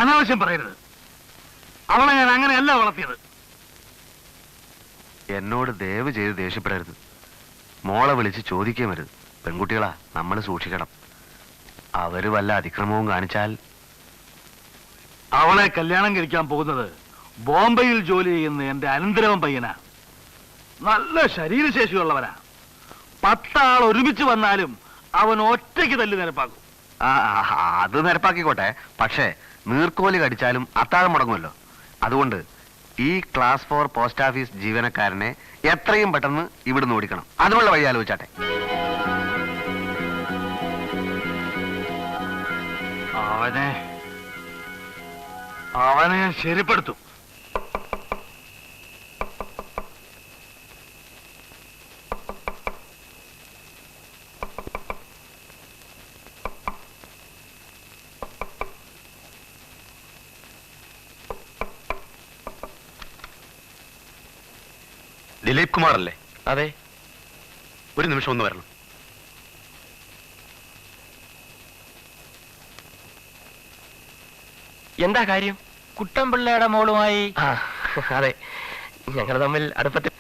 അനാവശ്യം പറയരുത്. അവളെ ഞാൻ അങ്ങനെയല്ല വളർത്തിയത്. എന്നോട് ദയവ് ചെയ്ത് ദേഷ്യപ്പെടരുത്. മോളെ വിളിച്ച് ചോദിക്കുകയും വരുത്. പെൺകുട്ടികളാ, നമ്മൾ സൂക്ഷിക്കണം. അവര് വല്ല അതിക്രമവും കാണിച്ചാൽ. അവളെ കല്യാണം കഴിക്കാൻ പോകുന്നത് ബോംബെയിൽ ജോലി ചെയ്യുന്ന എന്റെ അനന്തരവൻ പയ്യനാ. നല്ല ശരീരശേഷിയുള്ളവനാ. 10 ആൾ ഒരുമിച്ച് വന്നാലും അവൻ ഒറ്റയ്ക്ക് തല്ലി നിരപ്പാക്കും. അത് നിരപ്പാക്കിക്കോട്ടെ, പക്ഷേ നീർക്കോലി കടിച്ചാലും അത്താഴം മുടങ്ങുമല്ലോ. അതുകൊണ്ട് ഈ ക്ലാസ് 4 പോസ്റ്റ് ഓഫീസ് ജീവനക്കാരനെ എത്രയും പെട്ടെന്ന് ഇവിടുന്ന് ഓടിക്കണം. അതിനുള്ള വഴി ആലോചിച്ചാട്ടെ. അവനെ ഞാൻ ശരിപ്പെടുത്തും. ദിലീപ് കുമാർ അല്ലേ? അതെ. ഒരു നിമിഷം ഒന്ന് വരണം. എന്താ കാര്യം? കുട്ടൻപിള്ളയുടെ മോളുമായി. അതെ, ഞങ്ങൾ തമ്മിൽ അടുപ്പത്തിൽ.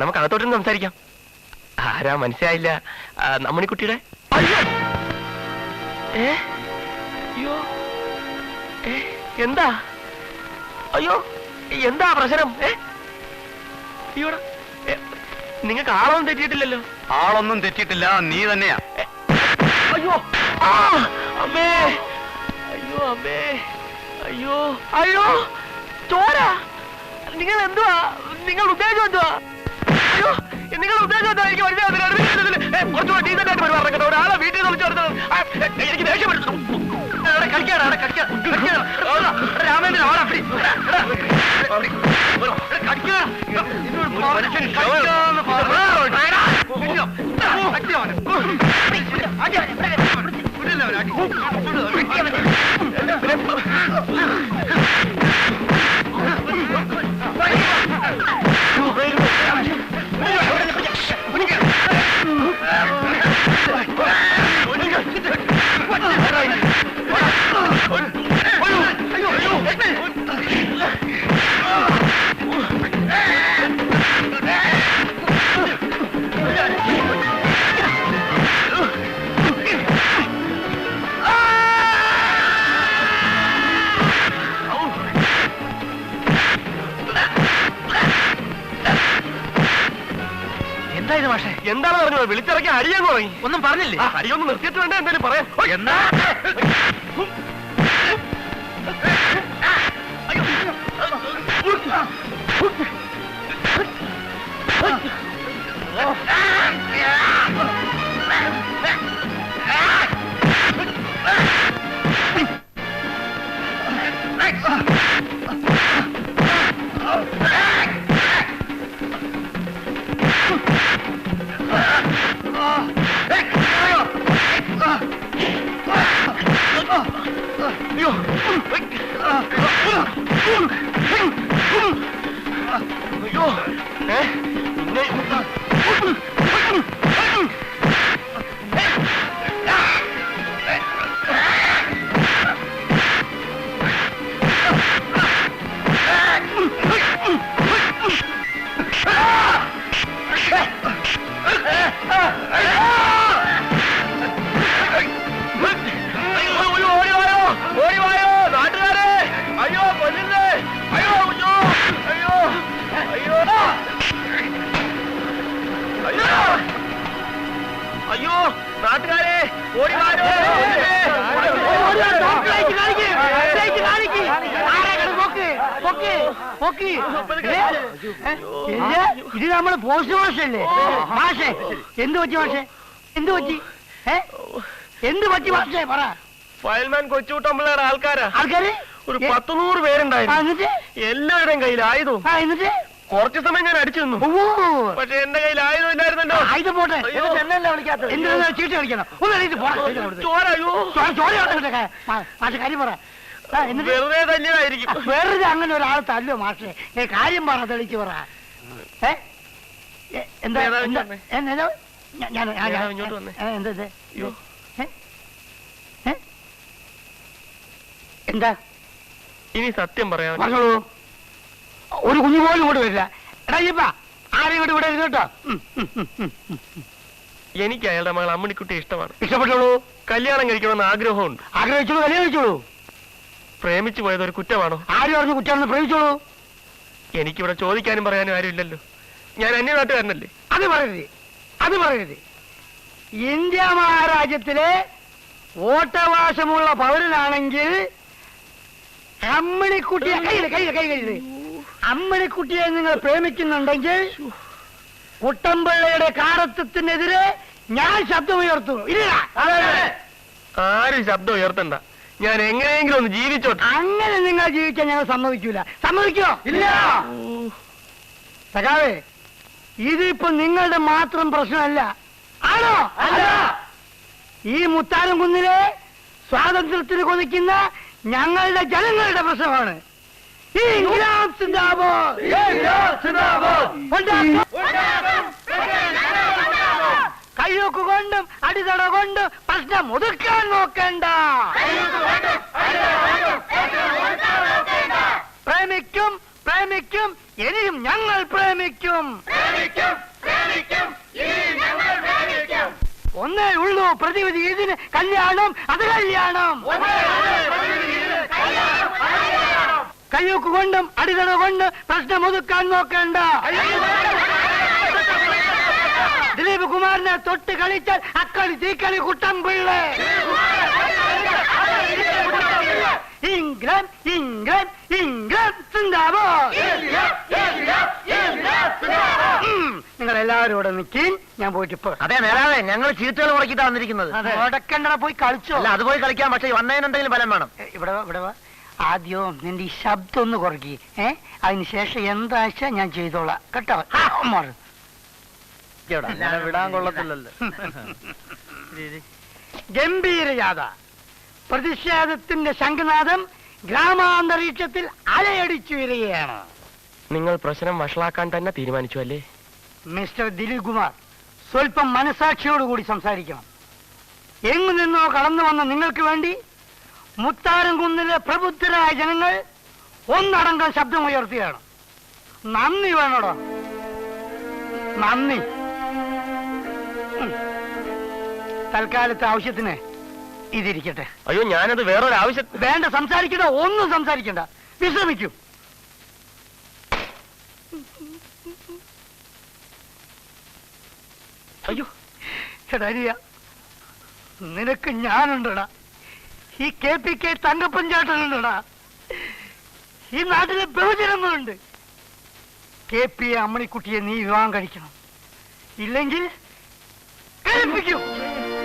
നമുക്ക് അകത്തോട്ടും സംസാരിക്കാം. ആരാ മനസ്സിലായില്ല? നമ്മണിക്കുട്ടിയുടെ. അയ്യോ, എന്താ? അയ്യോ, എന്താ പ്രശ്നം? നിങ്ങൾക്ക് ആളൊന്നും തെറ്റിയിട്ടില്ലല്ലോ? ആളൊന്നും തെറ്റിയിട്ടില്ല, നീ തന്നെയാ. അയ്യോ, അമ്മേ, അയ്യോ അമ്മേ, അയ്യോ അയ്യോ, ചോര. നിങ്ങൾ എന്തുവാ? നിങ്ങൾ ഉദ്ദേശം എന്തുവാ? അയ്യോ, നിങ്ങൾ ഉദ്ദേശം എന്താ? എനിക്ക് കുറച്ചുകൂടെ ഡീസൻ്റായിട്ട് പെരുമാറണം കേട്ടോ. ഒരാളെ വീട്ടിൽ നിന്ന് വിളിച്ചു കൊടുത്തത് എനിക്ക് ദേഷ്യം വരുന്നു. രാമേന്ദ്രൻ എന്താണ് പറഞ്ഞത്? വിളിച്ചിറക്കി അടിയെന്ന് പറയും. ഒന്നും പറഞ്ഞില്ലേ? അടിയൊന്നും നിർത്തിയിട്ട് വേണ്ട എന്തായാലും പറയാം. എന്നാ അയ്യോ, നാട്ടുകാരെ ഓടി വാരോ. ഇത് നമ്മള് പോസ്റ്റ് മാഷല്ലേ? മാഷേ, എന്ത് പറ്റി മാഷേ? എന്ത് പറ്റി? എന്ത് പറ്റി മാഷേ? പറ. ഫയൽമാൻ കൊച്ചുകുട്ടമ്പിള്ളയുടെ ആൾക്കാരാ. ആൾക്കാര് ഒരു 10-100 പേരുണ്ടായിരുന്നു. എല്ലാവരുടെയും കയ്യിൽ ആയുധവും. എന്നിട്ട് കുറച്ചു സമയം ഞാൻ അടിച്ചു നിന്നു. പക്ഷെ എന്റെ കയ്യിൽ ആയുധം ഇല്ലായിരുന്നല്ലോ. ആയുധം പോട്ടെ, എന്തിനാ ചീട്ട് കളിക്കണം? മാഷെ കാര്യം പറ. വെറുതെ തന്നെയായിരിക്കും. വെറുതെ അങ്ങനെ ഒരാൾ തല്ലോ മാഷെ? കാര്യം പറ, തെളിച്ച് പറ. എന്താ ഇങ്ങോട്ട് വന്നേ. എന്താ ഇനി സത്യം പറയാം. പറഞ്ഞോളൂ. ഒരു കുഞ്ഞു പോലും ഇങ്ങോട്ട് വരില്ല. എടാ ഇപ്പ ആരും ഇങ്ങോട്ട് വിടരുത് കേട്ടോ. എനിക്ക് അയാളുടെ മകൾ അമ്മിണിക്കുട്ടിയെ ഇഷ്ടമാണ്. ഇഷ്ടപ്പെട്ടോളൂ. കല്യാണം കഴിക്കണമെന്ന് ആഗ്രഹമുണ്ട്. ആഗ്രഹിച്ചോളൂ, കല്യാണം കഴിച്ചോളൂ. പ്രേമിച്ചു പോയത് ഒരു കുറ്റമാണോ? ആരും പറഞ്ഞു കുറ്റാണെന്ന് പ്രേമിച്ചോളൂ. എനിക്കിവിടെ ചോദിക്കാനും പറയാനും ആരുമില്ലല്ലോ. ഞാൻ അന്യനാട്ടുകാരനല്ലേ. അത് പറയരുത്, അത് പറയരുത്. ഇന്ത്യ മഹാരാജ്യത്തിലെ വോട്ടവകാശമുള്ള പൗരനാണെങ്കിൽ അമ്മിണിക്കുട്ടിയെ കൈ അമ്മിണിക്കുട്ടിയെ നിങ്ങൾ പ്രേമിക്കുന്നുണ്ടെങ്കിൽ കുട്ടമ്പിള്ളയുടെ കാടത്വത്തിനെതിരെ ഞാൻ ശബ്ദമുയർത്തുന്നു. ഇല്ല, ആരും ശബ്ദം ഉയർത്തണ്ട. ഞാൻ എങ്ങനെയെങ്കിലും ഒന്ന് ജീവിച്ചോട്ടെ. അങ്ങനെ നിങ്ങൾ ജീവിക്കാൻ ഞങ്ങൾ സമ്മതിക്കൂല. സമ്മതിക്കോ? ഇല്ല. സഖാവേ, ഇതിപ്പോ നിങ്ങളുടെ മാത്രം പ്രശ്നമല്ല. ആണോ? അല്ല. ഈ മുത്താരം കുന്നിലെ സ്വാതന്ത്ര്യത്തിന് കൊതിക്കുന്ന ഞങ്ങളുടെ ജനങ്ങളുടെ പ്രശ്നമാണ്. കയ്യൊക്കെ കൊണ്ടും അടിതട കൊണ്ടും പ്രശ്നം ഒതുക്കാൻ നോക്കണ്ട. പ്രേമിക്കും പ്രേമിക്കും ഇനിയും ഞങ്ങൾ പ്രേമിക്കും. ഒന്നേ ഉള്ളൂ പ്രതിവിധി, ഇതിന് കല്യാണം, അത് കല്യാണം. കയ്യൊക്കെ കൊണ്ടും അടിതട കൊണ്ട് പ്രശ്നം ഒതുക്കാൻ നോക്കണ്ട. ദിലീപ് കുമാറിനെ തൊട്ട് കളിച്ചാൽ അക്കളി തീക്കളി കുട്ടമ്പിള്ളേ. ഇംഗ്ലണ്ട് ഇംഗ്ലണ്ട് ഇംഗ്ലണ്ട് സിന്ദാബാദ്. നിങ്ങൾ എല്ലാവരും ഇവിടെ നിൽക്കും, ഞാൻ പോയിട്ട് ഇപ്പൊ. അതെ നേരാവേ, ഞങ്ങൾ ചീട്ടുകൾ മുടക്കിട്ടാ വന്നിരിക്കുന്നത്. മുടക്കണ്ട, പോയി കളിച്ചോ. അല്ല, അത് പോയി കളിക്കാൻ, പക്ഷെ വന്നതിന് എന്തെങ്കിലും ഫലം വേണം. ഇവിടെ ഇവിടെ വാ. ആദ്യം നിന്റെ ഈ ശബ്ദം ഒന്ന് കുറയ്ക്ക്. അതിനുശേഷം എന്താഴ്ച ഞാൻ ചെയ്തോളാം കേട്ടോ. വിടാൻ കൊള്ളത്തില്ലല്ലോ. ഗംഭീര ജാഥ, പ്രതിഷേധത്തിന്റെ ശംഖനാദം ഗ്രാമാന്തരീക്ഷത്തിൽ അലയടിച്ചു വരികയാണ്. നിങ്ങൾ പ്രശ്നം വഷളാക്കാൻ തന്നെ തീരുമാനിച്ചു അല്ലേ? മിസ്റ്റർ ദിലീപ് കുമാർ, സ്വല്പം മനസാക്ഷിയോടുകൂടി സംസാരിക്കണം. എങ്ങു നിന്നോ കടന്നു വന്ന നിങ്ങൾക്ക് വേണ്ടി മുത്താരം കുന്നിലെ പ്രബുദ്ധരായ ജനങ്ങൾ ഒന്നടങ്കം ശബ്ദമുയർത്തുകയാണ്. നന്ദി വേണോടോ, നന്ദി. തൽക്കാലത്തെ ആവശ്യത്തിന് ഇതിരിക്കട്ടെ. അയ്യോ, ഞാനത് വേറൊരു ആവശ്യം. വേണ്ട, സംസാരിക്കണ്ട, ഒന്നും സംസാരിക്കണ്ട, വിശ്രമിക്കൂ. അയ്യോ എടാ, നിനക്ക് ഞാനുണ്ടടാ. ഈ KPK തങ്കപ്പൻ ചേട്ടനുണ്ടടാ. ഈ നാട്ടിലെ ബഹുജനങ്ങളുണ്ട്. KP അമ്മണിക്കുട്ടിയെ നീ വിവാഹം കഴിക്കണം. ഇല്ലെങ്കിൽ കഴിപ്പിക്കും.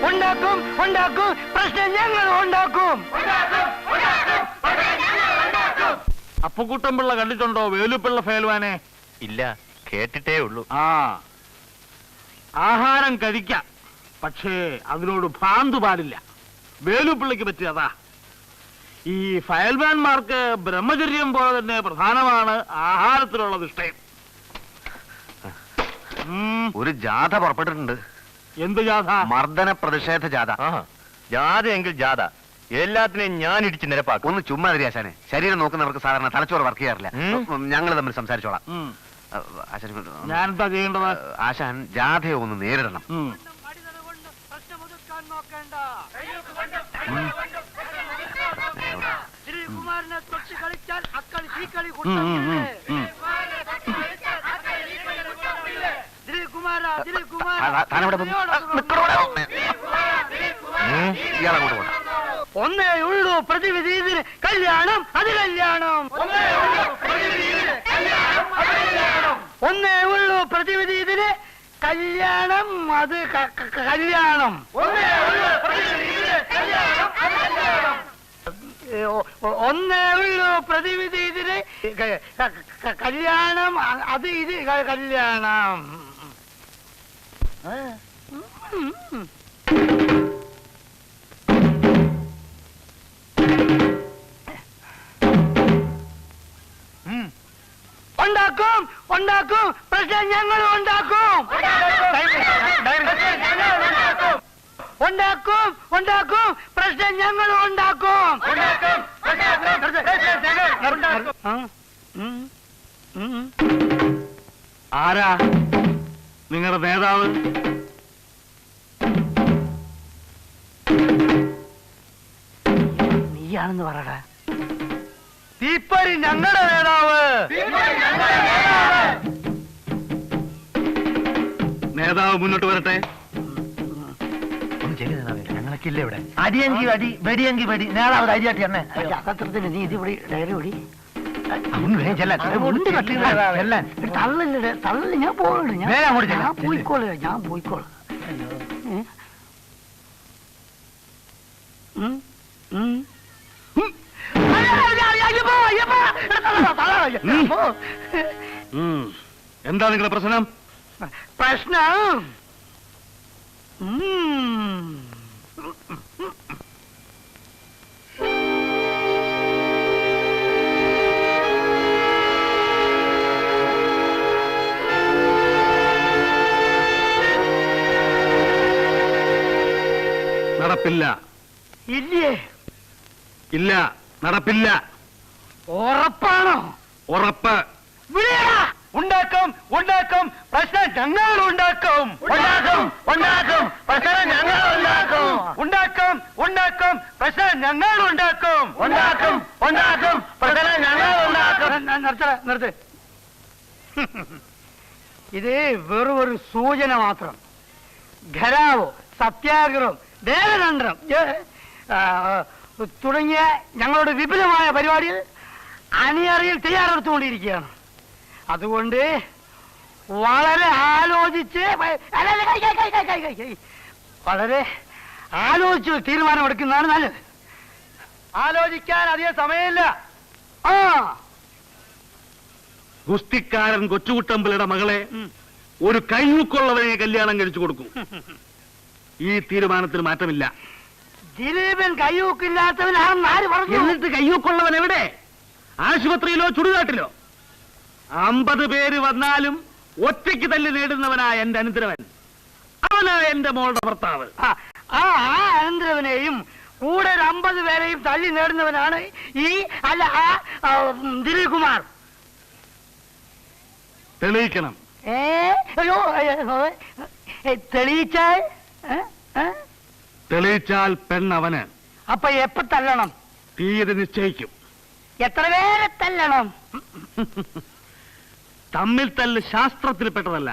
ഉണ്ടാക്കും ഉണ്ടാക്കും പ്രശ്നം ഞങ്ങൾ ഉണ്ടാക്കും. അപ്പുക്കുട്ടൻപിള്ള കണ്ടിട്ടുണ്ടോ വേലുപ്പിള്ള ഫേൽവാനെ? ഇല്ല, കേട്ടിട്ടേ ഉള്ളൂ. ആ, ആഹാരം കഴിക്കാം, പക്ഷേ അതിനോട് ഭ്രാന്ത് പാടില്ല. വേലുപ്പിള്ളയ്ക്ക് പറ്റിയതാ. ഈ ഫയൽമാൻമാർക്ക് ബ്രഹ്മചര്യം പോലെ തന്നെ പ്രധാനമാണ് ആഹാരത്തിലുള്ള നിഷ്ഠയും. ഒരു ജാഥ പുറപ്പെട്ടിട്ടുണ്ട്. എന്ത് ജാഥ? മർദ്ദന പ്രതിഷേധ ജാഥ. ജാഥ എങ്കിൽ ജാഥ, എല്ലാത്തിനെയും ഞാൻ ഇടിച്ച് നിരപ്പാക്കും. ഒന്ന് ചുമ്മാ ആശാനെ, ശരീരം നോക്കുന്നവർക്ക് സാധാരണ തലച്ചോറ് വർക്ക് ചെയ്യാറില്ല. ഞങ്ങൾ തമ്മിൽ സംസാരിച്ചോളാം. ഞാൻ എന്താ ചെയ്യേണ്ടത്? ആശാൻ ജാഥയെ ഒന്ന് നേരിടണം. ദിലീപ്കുമാറിനെ തൊട്ട് കളിച്ചാൽ അക്കളി തീക്കളി ഇയാളങ്ങോട്ട് പോട്ടെ. ഒന്നേ ഉള്ളൂ പ്രതിവിധി, ഇതിന് കല്യാണം, അത് കല്യാണം. ഒന്നേ ഉള്ളൂ പ്രതിവിധി, ഇതിന് കല്യാണം, അത് കല്യാണം. ഒന്നേ ഉള്ളൂ പ്രതിവിധി, ഇതിന് കല്യാണം, അത് ഇത് കല്യാണം. ഉണ്ടാക്കും ഉണ്ടാക്കും പ്രശ്നം ഞങ്ങൾ ഉണ്ടാക്കും. ഉണ്ടാക്കും ഉണ്ടാക്കും പ്രശ്നം ഞങ്ങൾ ഉണ്ടാക്കും. ആരാ നിങ്ങളുടെ നേതാവ്? നീയാണെന്ന് പറടാ. തീപ്പരി ഞങ്ങളുടെ നേതാവ്. നേതാവ് മുന്നോട്ട് വരട്ടെ. ഞങ്ങളൊക്കെ ഇല്ല ഇവിടെ. അടിയെങ്കിൽ അടി, വെടിയെങ്കിൽ വെടി. നേതാവ് അരിയാട്ടി എണ്ണ അത്രത്തിന് നീ ഇത് ഇവിടെ ഡയറി ഓടി തള്ളല്ലേ തള്ളല്. ഞാൻ പോകണ്ട, ഞാൻ പോയിക്കോളെ, ഞാൻ പോയിക്കോളാം. എന്താ നിങ്ങളുടെ പ്രശ്നം? പ്രശ്നം നടപ്പില്ല. ഇല്ലേ? ഇല്ല, നടപ്പില്ല. ഉറപ്പാണോ? ഉറപ്പ്. ഉണ്ടാക്കും ഉണ്ടാക്കും പ്രശ്നം ഞങ്ങൾ ഉണ്ടാക്കും. ഉണ്ടാക്കും ഉണ്ടാക്കും പ്രശ്നം ഞങ്ങൾ ഉണ്ടാക്കും. ഉണ്ടാക്കും ഉണ്ടാക്കും പ്രശ്നം ഞങ്ങൾ ഉണ്ടാക്കും. ഉണ്ടാക്കും ഉണ്ടാക്കും പ്രശ്നം ഞങ്ങൾ ഉണ്ടാക്കും. നിർത്ത്. ഇത് വെറും ഒരു സൂചന മാത്രം. ഘരാവോ, സത്യാഗ്രഹം, ദേവതന്ത്രം തുടങ്ങിയ ഞങ്ങളുടെ വിപുലമായ പരിപാടികൾ അണിയറിയിൽ തയ്യാറെടുത്തുകൊണ്ടിരിക്കുകയാണ്. അതുകൊണ്ട് വളരെ ആലോചിച്ച് തീരുമാനമെടുക്കുന്നതാണ് നല്ലത്. ആലോചിക്കാൻ അധികം സമയമില്ല. ഗുസ്തിക്കാരൻ കൊച്ചുകുട്ടമ്പിളുടെ മകളെ ഒരു കൈമുക്കുള്ളവനെ കല്യാണം കഴിച്ചു കൊടുക്കും. ഈ തീരുമാനത്തിന് മാറ്റമില്ല. ദിലീപൻ കയ്യൂക്കില്ലാത്തവനാണെന്ന് ആര് പറഞ്ഞു? എന്നിട്ട് കയ്യൂക്കുള്ളവൻ എവിടെ? ആശുപത്രിയിലോ ചുടുകാട്ടിലോ? 50 പേര് വന്നാലും ഒറ്റയ്ക്ക് തല്ലി നേടുന്നവനായ എന്റെ അനന്തരവൻ, അവനാ എന്റെ മോളുടെ ഭർത്താവ്. ആ അനന്തരവനെയും കൂടെ 50 പേരെയും തല്ലി നേടുന്നവനാണ് ഈ ദിലീപ് കുമാർ. തെളിയിക്കണം. അയ്യോ, തെളിയിച്ചാൽ തെളിയിച്ചാൽ പെണ്ണവന്. അപ്പൊ എപ്പ തല്ലണം? തീയതി നിശ്ചയിക്കും. എത്ര പേരെ തല്ലണം? തമ്മിൽ തല്ല് ശാസ്ത്രത്തിൽപ്പെട്ടതല്ല.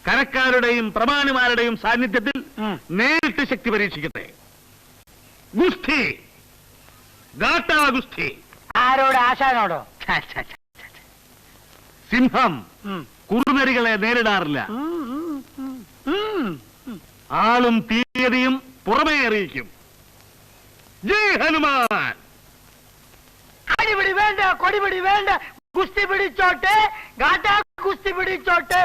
കരക്കാരുടെയും പ്രമാണിമാരുടെയും സാന്നിധ്യത്തിൽ നേരിട്ട് ശക്തി പരീക്ഷിക്കട്ടെ. ഗുസ്തി, ഗാട്ടാ ഗുസ്തി. ആരോട്? ആശാനോടോ? സിംഹം കുറുനരികളെ നേരിടാറില്ല. ആളും തീയതിയും പുറമേ അറിയിക്കും. ജയ് ഹനുമാൻ. അടിപിടി വേണ്ട, കൊടിപിടി വേണ്ട, കുസ്തി പിടിച്ചോട്ടെ, ഗാട്ടാ കുസ്തി പിടിച്ചോട്ടെ.